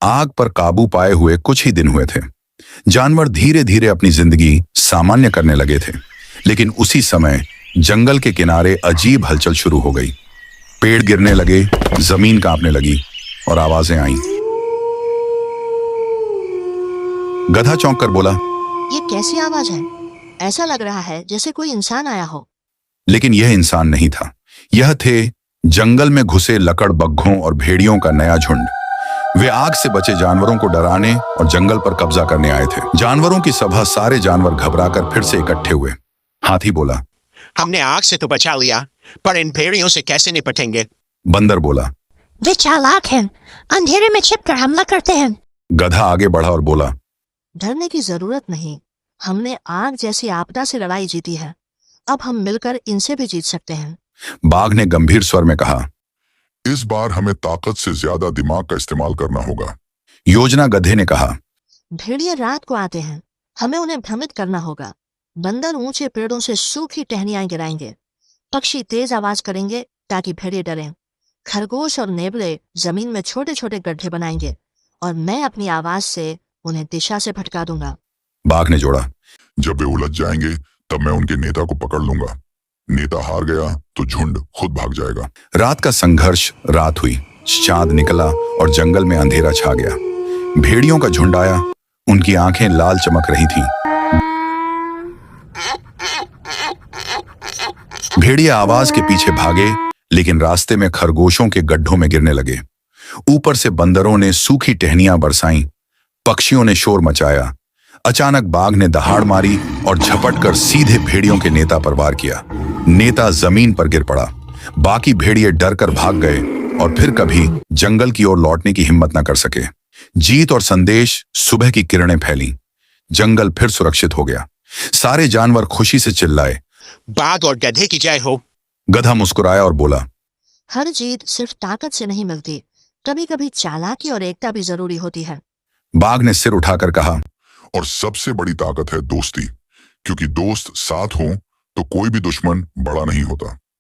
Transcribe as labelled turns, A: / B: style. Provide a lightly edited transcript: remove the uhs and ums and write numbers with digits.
A: आग पर काबू पाए हुए कुछ ही दिन हुए थे। जानवर धीरे धीरे अपनी जिंदगी सामान्य करने लगे थे, लेकिन उसी समय जंगल के किनारे अजीब हलचल शुरू हो गई। पेड़ गिरने लगे, जमीन कांपने लगी और आवाजें आईं। गधा चौंक कर बोला,
B: ये कैसी आवाज है? ऐसा लग रहा है जैसे कोई इंसान आया हो।
A: लेकिन यह इंसान नहीं था। यह थे जंगल में घुसे लकड़बग्घों और भेड़ियों का नया झुंड। वे आग से बचे जानवरों को डराने और जंगल पर कब्जा करने आए थे। जानवरों की सभा सारे जानवर घबराकर फिर से इकट्ठे हुए। हाथी बोला,
C: हमने आग से तो बचा लिया, पर इन भेड़ियों से कैसे निपटेंगे?
A: बंदर बोला,
B: वे चालाक हैं, अंधेरे में छिपकर हमला करते हैं।
A: गधा आगे बढ़ा और बोला,
B: डरने की जरूरत नहीं, हमने आग जैसी आपदा से लड़ाई जीती है, अब हम मिलकर इनसे भी जीत सकते हैं।
A: बाघ ने गंभीर स्वर में कहा,
D: इस बार हमें ताकत से ज्यादा दिमाग का इस्तेमाल करना होगा।
A: योजना गधे ने कहा,
B: भेड़िए रात को आते हैं, हमें उन्हें भ्रमित करना होगा। बंदर ऊंचे पेड़ों से सूखी टहनियां गिराएंगे, पक्षी तेज आवाज करेंगे ताकि भेड़िए डरें। खरगोश और नेवले जमीन में छोटे छोटे गड्ढे बनाएंगे और मैं अपनी आवाज से उन्हें दिशा से भटका दूंगा।
A: बाघ ने जोड़ा,
D: जब वे उलझ जाएंगे तब मैं उनके नेता को पकड़ लूंगा। नेता हार गया तो झुंड खुद भाग जाएगा।
A: रात का संघर्ष रात हुई, चांद निकला और जंगल में अंधेरा छा गया। भेड़ियों का झुंड आया, उनकी आंखें लाल चमक रही थीं। भेड़िया आवाज के पीछे भागे, लेकिन रास्ते में खरगोशों के गड्ढों में गिरने लगे। ऊपर से बंदरों ने सूखी टहनियां बरसाईं, पक्षियों ने शोर मचाया। अचानक बाघ ने दहाड़ मारी और झपटकर सीधे भेड़ियों के नेता पर वार किया। नेता जमीन पर गिर पड़ा। बाकी भेड़िए डरकर भाग गए और फिर कभी जंगल की ओर लौटने की हिम्मत न कर सके। जीत और संदेश सुबह की किरणें फैली। जंगल फिर सुरक्षित हो गया। सारे जानवर खुशी से चिल्लाए,
C: बाघ और गधे की जय हो।
A: गधा मुस्कुराया और बोला,
B: हर जीत सिर्फ ताकत से नहीं मिलती, कभी कभी चालाकी और एकता भी जरूरी होती है।
A: बाघ ने सिर उठाकर कहा,
D: और सबसे बड़ी ताकत है दोस्ती, क्योंकि दोस्त साथ हो तो कोई भी दुश्मन बड़ा नहीं होता।